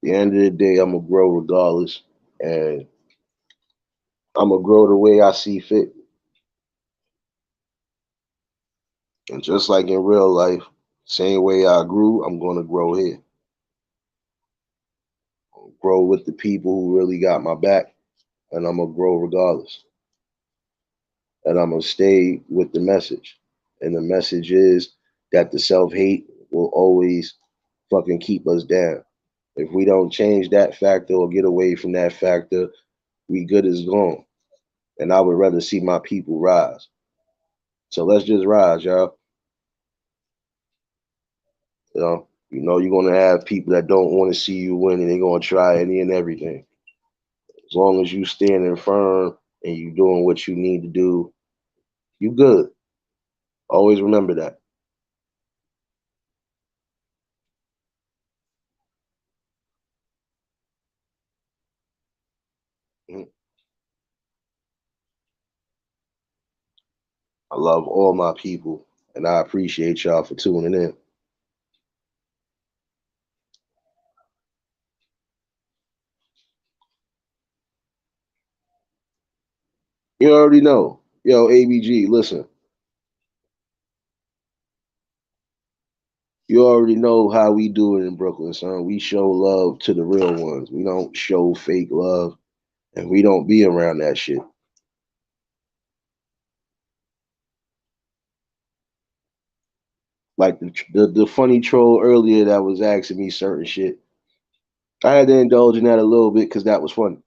the end of the day, I'm gonna grow regardless, and I'm gonna grow the way I see fit. And just like in real life, same way I grew, I'm gonna grow here. Grow with the people who really got my back, and I'm gonna grow regardless. And I'm gonna stay with the message. And the message is that the self hate will always fucking keep us down. If we don't change that factor or get away from that factor, we good as gone. And I would rather see my people rise. So let's just rise, y'all. You know you're gonna have people that don't want to see you win, and they're gonna try any and everything. As long as you standing firm and you doing what you need to do, you good. Always remember that. Mhm. I love all my people, and I appreciate y'all for tuning in. You already know. Yo, ABG, listen, you already know how we do it in Brooklyn, son. We show love to the real ones. We don't show fake love, and we don't be around that shit. Like the funny troll earlier that was asking me certain shit. I had to indulge in that a little bit because that was funny.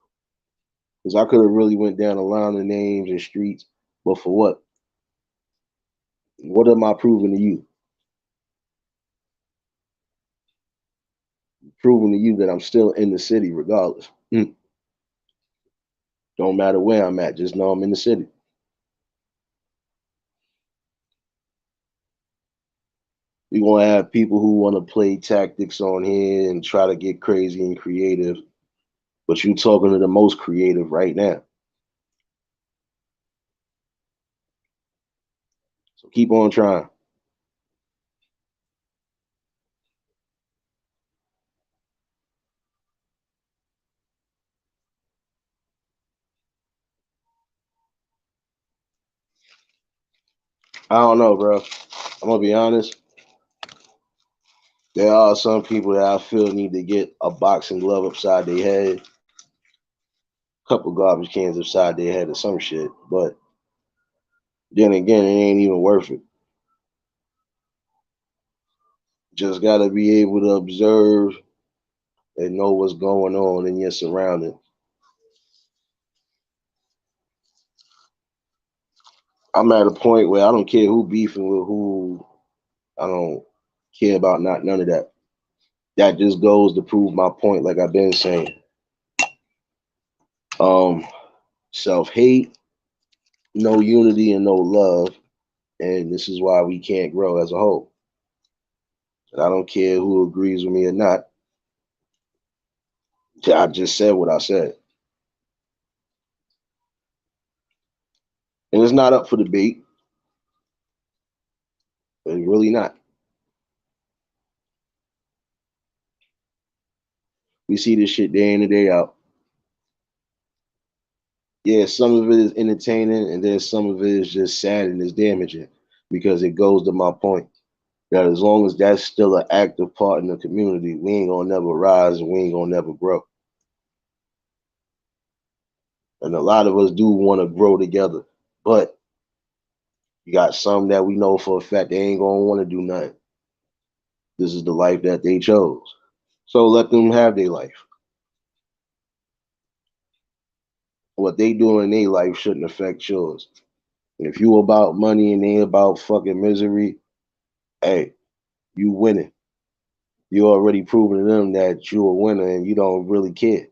Because I could have really went down a line of names and streets, but for what? What am I proving to you? Proving to you that I'm still in the city regardless. Don't matter where I'm at, just know I'm in the city. We're gonna have people who want to play tactics on here and try to get crazy and creative, but you talking to the most creative right now. So keep on trying. I don't know, bro. I'm gonna be honest. There are some people that I feel need to get a boxing glove upside their head, a couple garbage cans upside their head, or some shit. But then again, it ain't even worth it. Just gotta be able to observe and know what's going on in your surroundings. I'm at a point where I don't care who beefing with who. I don't care about not none of that. That just goes to prove my point, like I've been saying. Um, self hate, no unity, and no love, and this is why we can't grow as a whole. And I don't care who agrees with me or not. I just said what I said. And it's not up for debate. It's really not. We see this shit day in and day out. Yeah, some of it is entertaining, and then some of it is just sad and it's damaging because it goes to my point that as long as that's still an active part in the community, we ain't gonna never rise and we ain't gonna never grow. And a lot of us do want to grow together, but you got some that we know for a fact they ain't gonna want to do nothing. This is the life that they chose. So let them have their life. What they do in their life shouldn't affect yours. If you about money and they about fucking misery, hey, you winning. You already proven to them that you're a winner and you don't really care.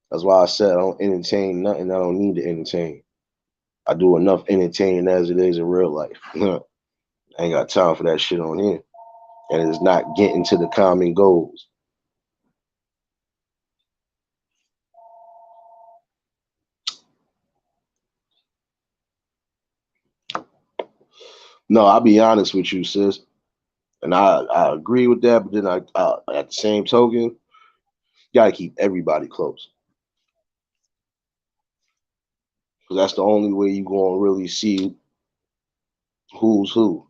That's why I said I don't entertain nothing I don't need to entertain. I do enough entertaining as it is in real life. I ain't got time for that shit on here. And it's not getting to the common goals. No, I'll be honest with you, sis. And I agree with that, but then I at the same token, you gotta keep everybody close. Because that's the only way you gonna really see who's who.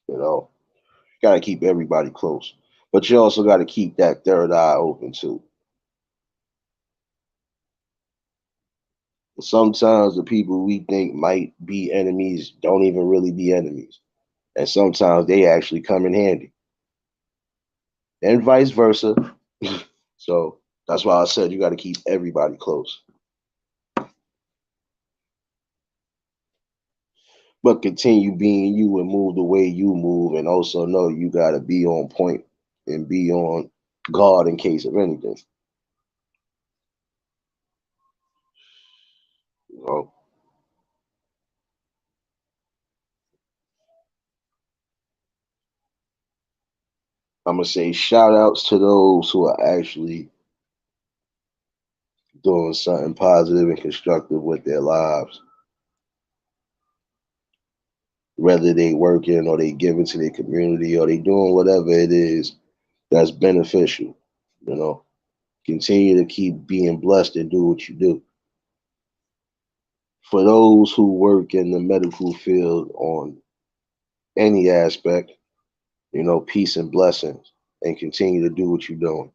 You know, you gotta keep everybody close. But you also gotta keep that third eye open too. Sometimes the people we think might be enemies don't even really be enemies. And sometimes they actually come in handy. And vice versa. So that's why I said you got to keep everybody close. But continue being you and move the way you move. And also know you got to be on point and be on guard in case of anything. You know? I'm going to say shout outs to those who are actually doing something positive and constructive with their lives. Whether they working or they giving to their community or they doing whatever it is that's beneficial. You know, continue to keep being blessed and do what you do. For those who work in the medical field on any aspect, peace and blessings, and continue to do what you're doing.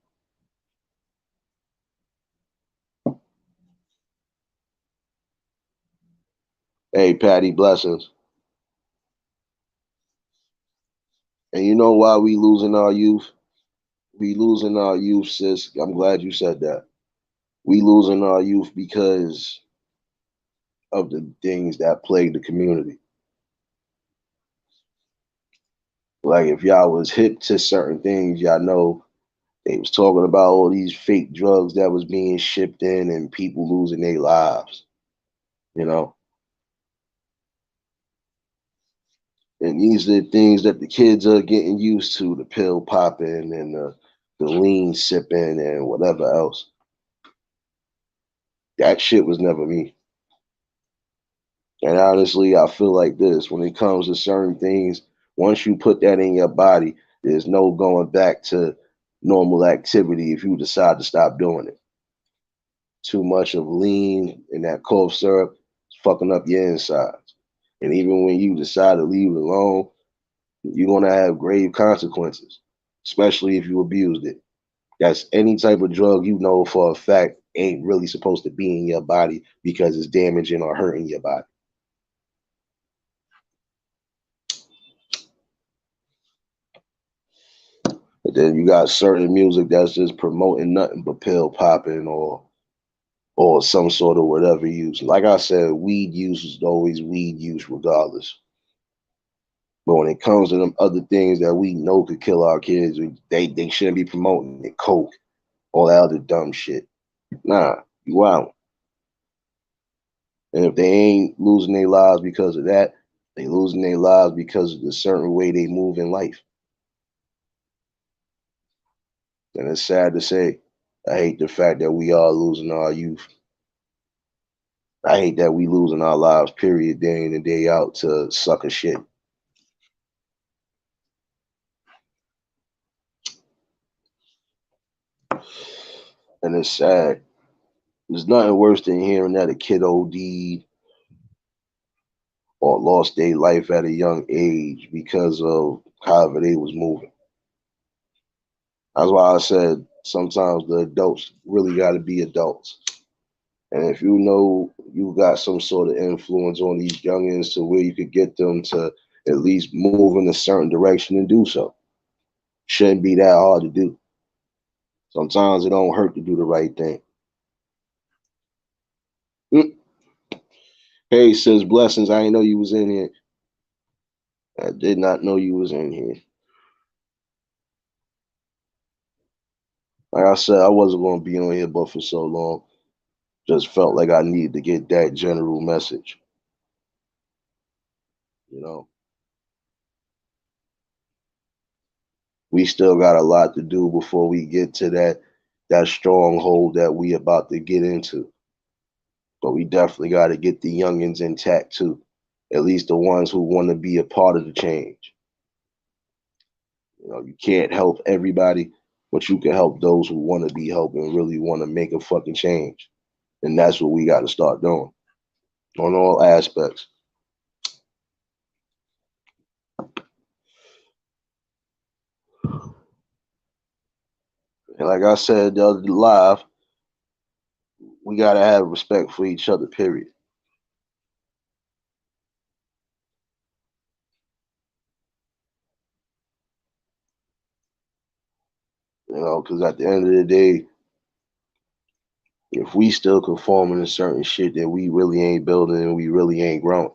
Hey, Patty, blessings. And you know why we losing our youth? We losing our youth, sis. I'm glad you said that. We losing our youth because of the things that plague the community. Like if y'all was hip to certain things, y'all know they was talking about all these fake drugs that was being shipped in and people losing their lives, you know. And these are the things that the kids are getting used to, the pill popping and the lean sipping and whatever else. That shit was never me. And honestly, I feel like this when it comes to certain things, once you put that in your body, there's no going back to normal activity if you decide to stop doing it. Too much of lean and that cough syrup is fucking up your insides. And even when you decide to leave it alone, you're gonna have grave consequences, especially if you abused it. That's any type of drug you know for a fact ain't really supposed to be in your body because it's damaging or hurting your body. But then you got certain music that's just promoting nothing but pill popping or some sort of whatever use. Like I said, weed use is always weed use regardless. But when it comes to them other things that we know could kill our kids, they shouldn't be promoting it. Coke, all that other dumb shit. Nah, you out. And if they ain't losing their lives because of that, they losing their lives because of the certain way they move in life. And it's sad to say, I hate the fact that we are losing our youth. I hate that we losing our lives, period, day in and day out to sucker shit. And it's sad. There's nothing worse than hearing that a kid OD'd or lost their life at a young age because of however they was moving. That's why I said sometimes the adults really got to be adults. And if you know you got some sort of influence on these youngins to where you could get them to at least move in a certain direction and do so, shouldn't be that hard to do. Sometimes it don't hurt to do the right thing. Hey, says blessings. I didn't know you was in here. I did not know you was in here. Like I said, I wasn't going to be on here, but for so long, just felt like I needed to get that general message. You know, we still got a lot to do before we get to that stronghold that we about to get into. But we definitely got to get the youngins intact too, at least the ones who want to be a part of the change. You know, you can't help everybody, but you can help those who want to be helped and really want to make a fucking change. And that's what we got to start doing on all aspects. And like I said the other live, we got to have respect for each other, period. You know, because at the end of the day, if we still conforming to certain shit that we really ain't building and we really ain't growing,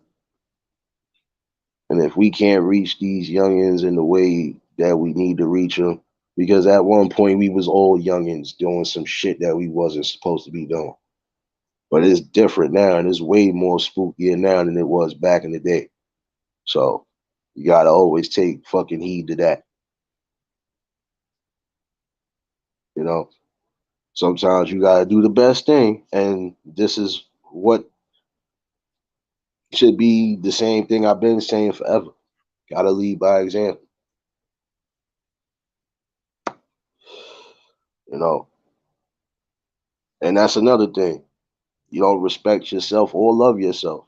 and if we can't reach these youngins in the way that we need to reach them, because at one point we was all youngins doing some shit that we wasn't supposed to be doing. But it's different now, and it's way more spookier now than it was back in the day. So you gotta always take fucking heed to that. You know, sometimes you gotta do the best thing, and this is what should be the same thing I've been saying forever. Gotta lead by example. You know, and that's another thing. You don't respect yourself or love yourself,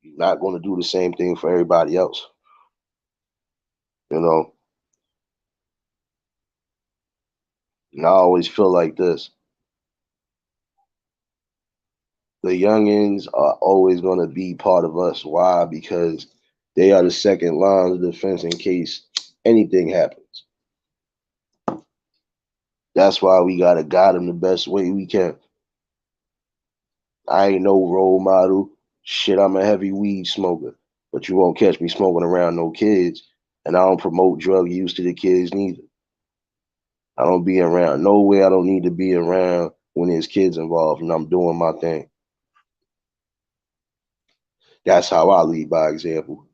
you're not going to do the same thing for everybody else. You know, and I always feel like this: the youngins are always going to be part of us. Why? Because they are the second line of defense in case anything happens. That's why we gotta guide them the best way we can. I ain't no role model. Shit, I'm a heavy weed smoker, but you won't catch me smoking around no kids. And I don't promote drug use to the kids neither. I don't be around nowhere I don't need to be around when there's kids involved and I'm doing my thing. That's how I lead by example.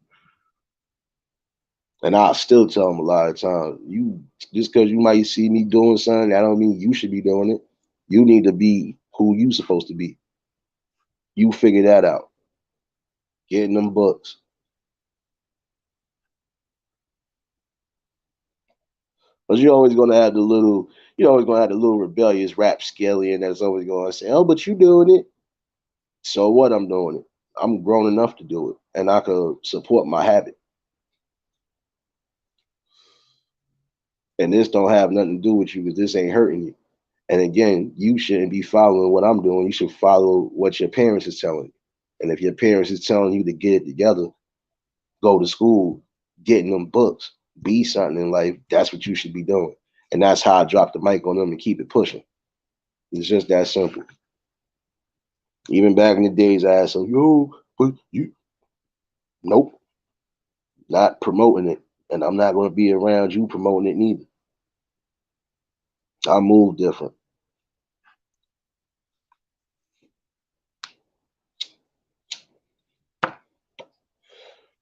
And I still tell them a lot of times, you just because you might see me doing something, that don't mean you should be doing it. You need to be who you supposed to be. You figure that out. Getting them books. But you're always gonna have the little rebellious rapscallion that's always gonna say, "Oh, but you doing it." So what? I'm doing it. I'm grown enough to do it, and I could support my habit. And this don't have nothing to do with you because this ain't hurting you. And again, you shouldn't be following what I'm doing. You should follow what your parents is telling you. And if your parents is telling you to get it together, go to school, getting them books, be something in life, that's what you should be doing. And that's how I drop the mic on them and keep it pushing. It's just that simple. Even back in the days, I asked them, yo, but you, nope, not promoting it. And I'm not going to be around you promoting it neither. I move different.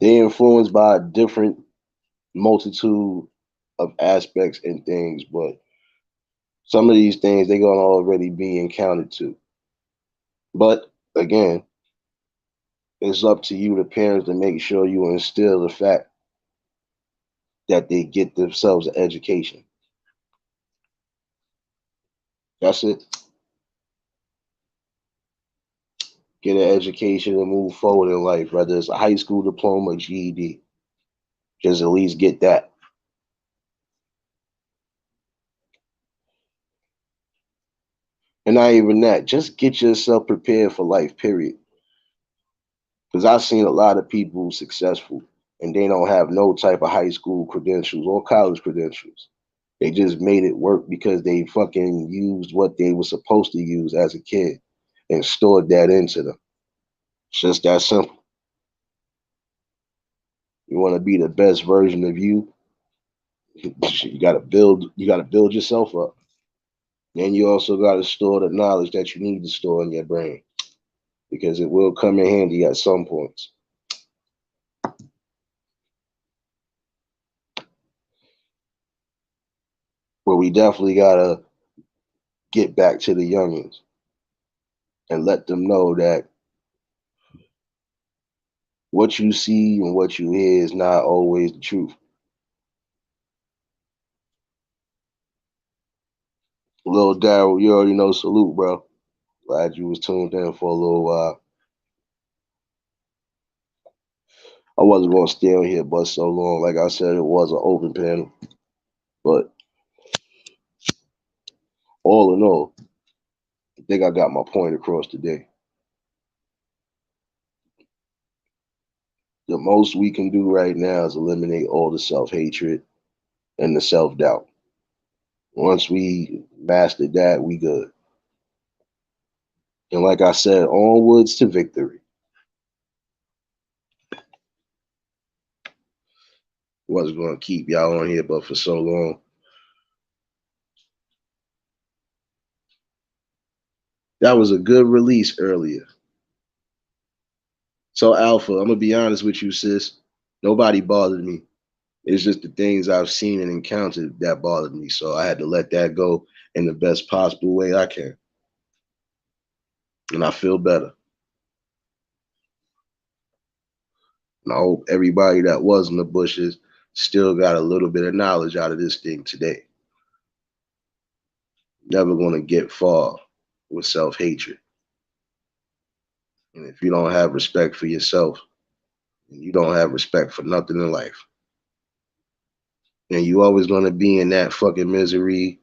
They're influenced by a different multitude of aspects and things, but Some of these things they're gonna already be encountered to. But again, it's up to you, the parents, to make sure you instill the fact that they get themselves an education. That's it. Get an education and move forward in life, whether it's a high school diploma, GED. Just at least get that. And not even that, just get yourself prepared for life, period. Because I've seen a lot of people successful and they don't have no type of high school credentials or college credentials. They just made it work because they fucking used what they were supposed to use as a kid and stored that into them. It's just that simple. You want to be the best version of you, you gotta build yourself up. And you also gotta store the knowledge that you need to store in your brain because it will come in handy at some points. But we definitely gotta get back to the youngins and let them know that what you see and what you hear is not always the truth. Little Daryl, you already know, salute, bro. Glad you was tuned in for a little while. I wasn't gonna stay on here but so long. Like I said, it was an open panel. But all in all, I think I got my point across today. The most we can do right now is eliminate all the self-hatred and the self-doubt. Once we master that, we good. And like I said, onwards to victory. Wasn't gonna keep y'all on here but for so long. That was a good release earlier. So Alpha, I'm gonna be honest with you, sis. Nobody bothered me. It's just the things I've seen and encountered that bothered me. So I had to let that go in the best possible way I can. And I feel better. And I hope everybody that was in the bushes still got a little bit of knowledge out of this thing today. Never gonna get far with self-hatred. And if you don't have respect for yourself, you don't have respect for nothing in life. And you always gonna be in that fucking misery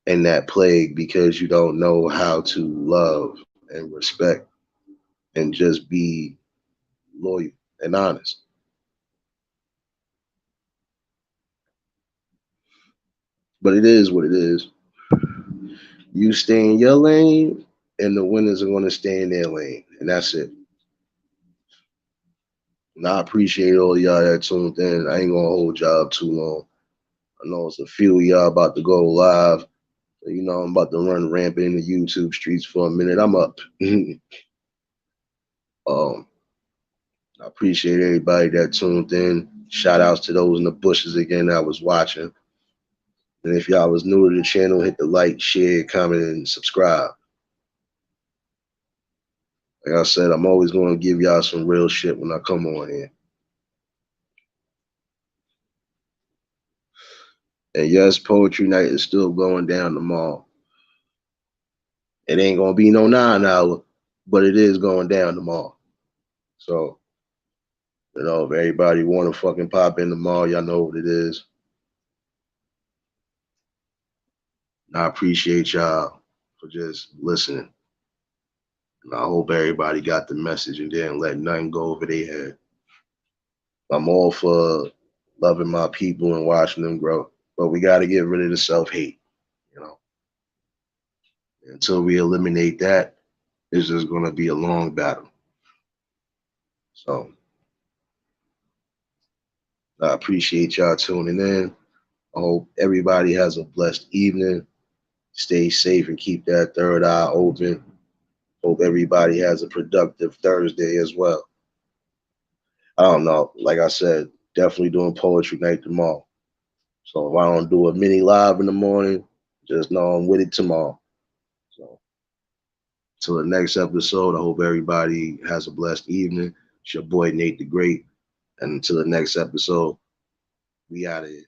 and that plague because you don't know how to love and respect and just be loyal and honest. But it is what it is. You stay in your lane, and the winners are going to stay in their lane, and that's it. And I appreciate all y'all that tuned in. I ain't gonna hold y'all up too long. I know it's a few of y'all about to go live. You know, I'm about to run rampant in the YouTube streets for a minute. I'm up. um, I appreciate everybody that tuned in. Shout outs to those in the bushes again that was watching. And if y'all was new to the channel, hit the like, share, comment, and subscribe. Like I said, I'm always going to give y'all some real shit when I come on here. And yes, Poetry Night is still going down tomorrow. It ain't going to be no 9 hour, but it is going down tomorrow. So, you know, if everybody want to fucking pop in tomorrow, y'all know what it is. I appreciate y'all for just listening. And I hope everybody got the message and didn't let nothing go over their head. I'm all for loving my people and watching them grow, but we got to get rid of the self-hate, you know. Until we eliminate that, it's just going to be a long battle. So I appreciate y'all tuning in. I hope everybody has a blessed evening. Stay safe and keep that third eye open. Hope everybody has a productive Thursday as well. I don't know. Like I said, definitely doing poetry night tomorrow. So if I don't do a mini live in the morning, Just know I'm with it tomorrow. So till the next episode, I hope everybody has a blessed evening. It's your boy Nate the Great. And until the next episode, we out of here.